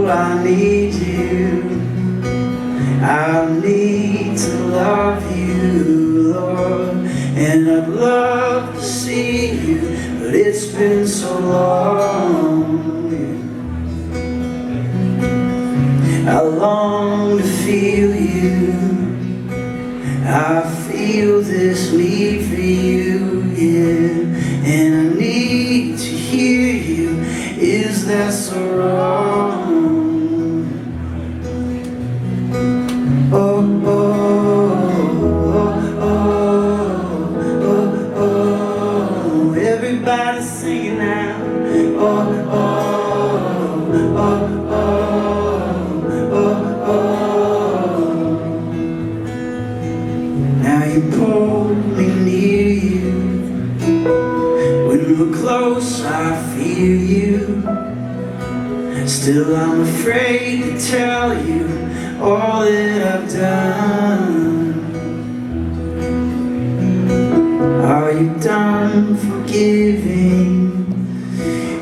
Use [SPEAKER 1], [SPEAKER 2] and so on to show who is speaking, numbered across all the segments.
[SPEAKER 1] I need you. I need to love you, Lord, and I'd love to see you, but it's been so long. I long to feel you. I feel this need for you, yeah, and I need to hear you. Is that so wrong? Oh, oh, oh, oh, oh, oh. Everybody's singing now. Oh, oh, oh, oh, oh, oh. Now you pull me near you. When we're close, I feel you. Still, I'm afraid to tell you all that I've done. Are you done forgiving?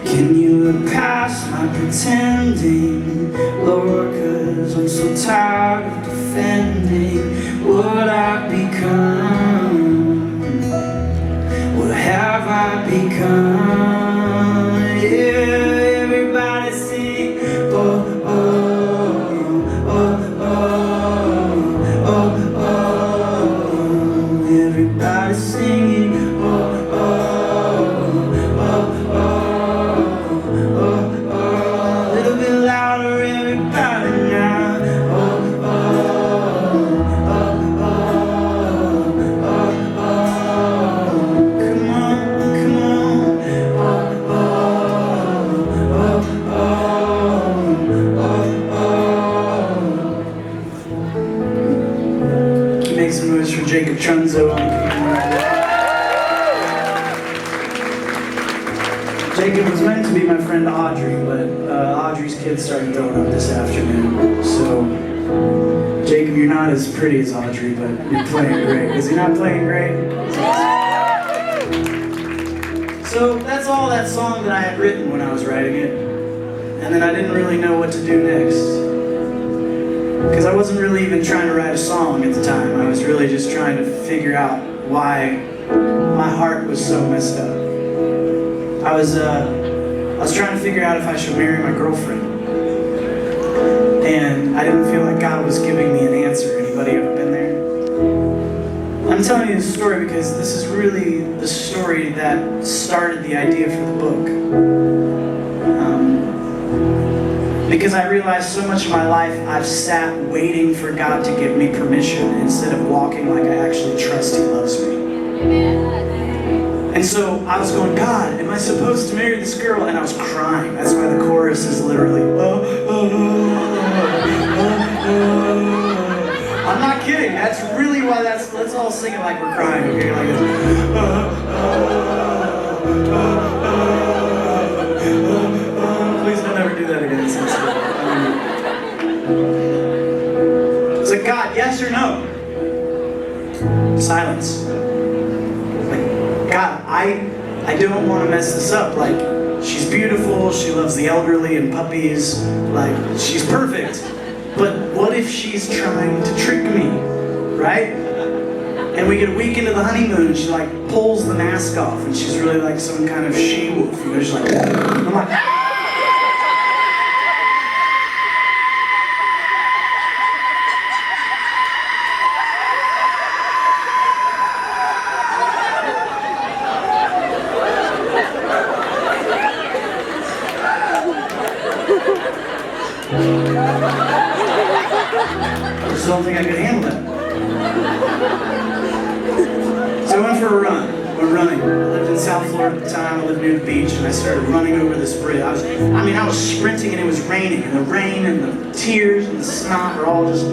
[SPEAKER 1] Can you look past my pretending, Lord? 'Cause I'm so tired of defending what I've become. What have I become? Yeah, everybody sing, oh, oh, oh, oh, oh, oh. Everybody singing, oh, oh, oh, oh, oh, oh. A little bit louder, everybody now. Oh, oh, oh, oh, oh, oh. Come on, come on. Oh, oh, oh, oh, oh. Can you make some noise for Jacob Trunzo on the piano? Jacob was meant to be my friend Audrey, but Audrey's kids started throwing up this afternoon. So, Jacob, you're not as pretty as Audrey, but you're playing great. Is he not playing great? So, that's all that song that I had written when I was writing it. And then I didn't really know what to do next. Because I wasn't really even trying to write a song at the time. I was really just trying to figure out why my heart was so messed up. I was trying to figure out if I should marry my girlfriend. And I didn't feel like God was giving me an answer. Anybody ever been there? I'm telling you this story because this is really the story that started the idea for the book. Because I realized so much of my life I've sat waiting for God to give me permission instead of walking like I actually trust He loves me. And so I was going, God, am I supposed to marry this girl? And I was crying. That's why the chorus is literally, oh, oh, oh, oh, oh. I'm not kidding. That's really why let's all sing it like we're crying, okay? Like this. Oh, oh, oh, oh, oh, oh. Please don't ever do that again. It's like, God, yes or no? Silence. God, I don't want to mess this up. Like, she's beautiful, she loves the elderly and puppies, like, she's perfect. But what if she's trying to trick me, right? And we get a week into the honeymoon and she like pulls the mask off and she's really like some kind of she-wolf, you know, she's like, I'm like, I just don't think I could handle it. So I went for a run. We're running. I lived in South Florida at the time. I lived near the beach, and I started running over this bridge. I was sprinting, and it was raining, and the rain and the tears and the snot were all just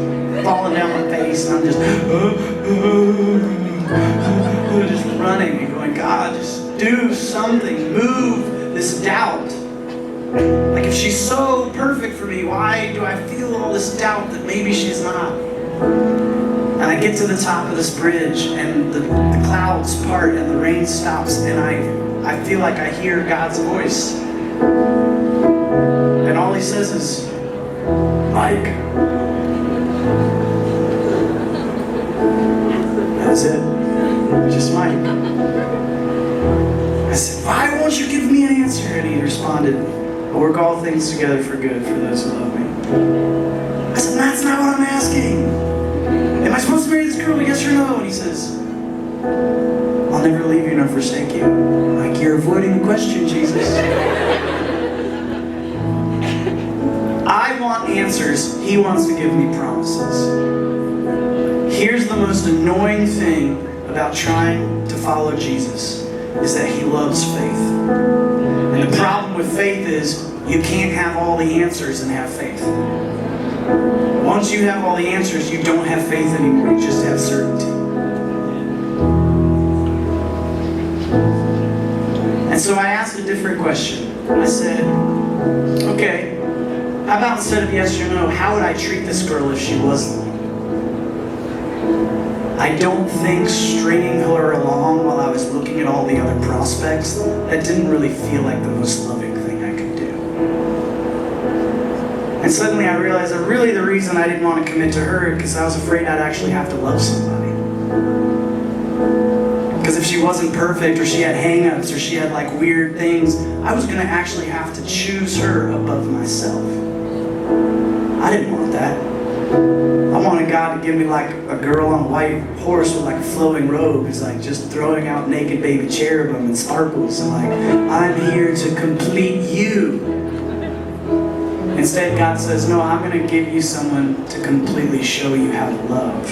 [SPEAKER 1] falling down my face, and I'm just running and going, God, just do something, move this doubt. Like, if she's so perfect for me, why do I feel all this doubt that maybe she's not? And I get to the top of this bridge, and the clouds part, and the rain stops, and I feel like I hear God's voice. And all He says is, Mike. That was it. Just Mike. I said, why won't you give me an answer? And he responded, I work all things together for good for those who love me. I said, that's not what I'm asking. Am I supposed to marry this girl, yes or no? And he says, I'll never leave you nor forsake you. I'm like, you're avoiding the question, Jesus. I want answers. He wants to give me promises. Here's the most annoying thing about trying to follow Jesus, is that he loves faith. And the problem with faith is you can't have all the answers and have faith. Once you have all the answers, you don't have faith anymore. You just have certainty. And so I asked a different question. I said, okay, how about instead of yes or no, how would I treat this girl if she was the one? I don't think stringing her along while I was looking at all the other prospects, that didn't really feel like the most loving thing I could do. And suddenly I realized that really the reason I didn't want to commit to her because I was afraid I'd actually have to love somebody. Because if she wasn't perfect, or she had hang-ups, or she had like weird things, I was going to actually have to choose her above myself. I didn't want that. I wanted God to give me like a girl on a white horse with like a flowing robe who's like just throwing out naked baby cherubim and sparkles and like, I'm here to complete you. Instead, God says, no, I'm going to give you someone to completely show you how to love.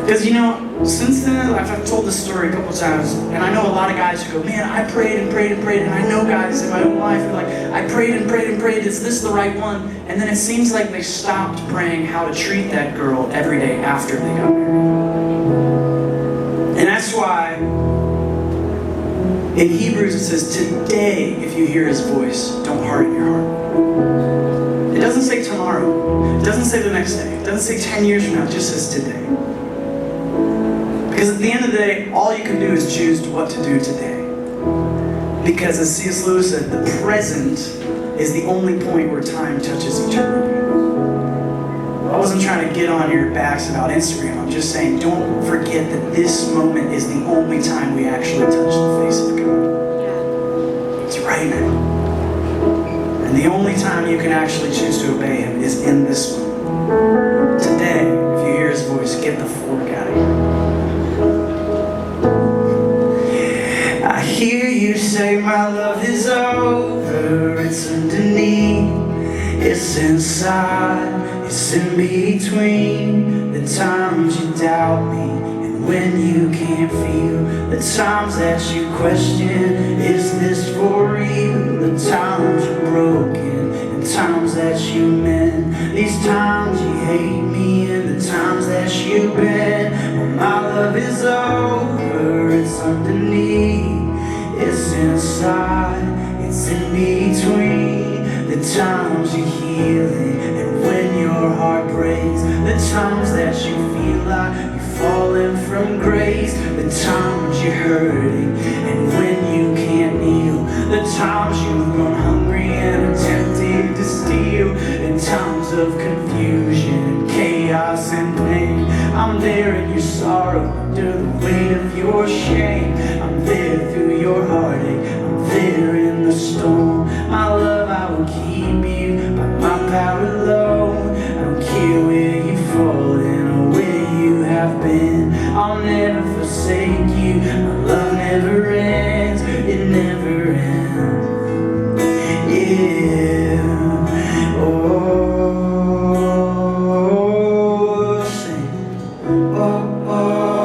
[SPEAKER 1] Because, you know, since then, I've told this story a couple times, and I know a lot of guys who go, man, I prayed and prayed and prayed, and I know guys in my own life who are like, I prayed and prayed and prayed, is this the right one? And then it seems like they stopped praying how to treat that girl every day after they got married. And that's why in Hebrews it says, today, if you hear his voice, don't harden your heart. It doesn't say tomorrow. It doesn't say the next day. It doesn't say 10 years from now. It just says today. Because at the end of the day, all you can do is choose what to do today. Because as C.S. Lewis said, the present is the only point where time touches eternity. I wasn't trying to get on your backs about Instagram. I'm just saying, don't forget that this moment is the only time we actually touch the face of God. It's right now. And the only time you can actually choose to obey him is in this moment. Today, if you hear his voice, get the fork out of here. I hear you say my love is over. It's underneath, it's inside, it's in between. The times you doubt me, and when you can't feel. The times that you question, is this for real? The times you're broken, and times that you mend. These times you hate me, and the times that you bend. Well, my love is over, it's underneath, it's inside, it's in between. The times you're healing, and when your heart breaks. The times that you feel like you're falling from grace. The times you're hurting, and when you can't kneel. The times you've grown hungry and are tempted to steal. In times of confusion, chaos and pain, I'm there in your sorrow, under the weight of your shame. I'm there through your heartache, I'm there in the storm. My love, I will keep you by my power alone. I don't care where you've fallen or where you have been. I'll never forsake you, my love never ends, it never ends. Yeah, oh, sing, oh, oh.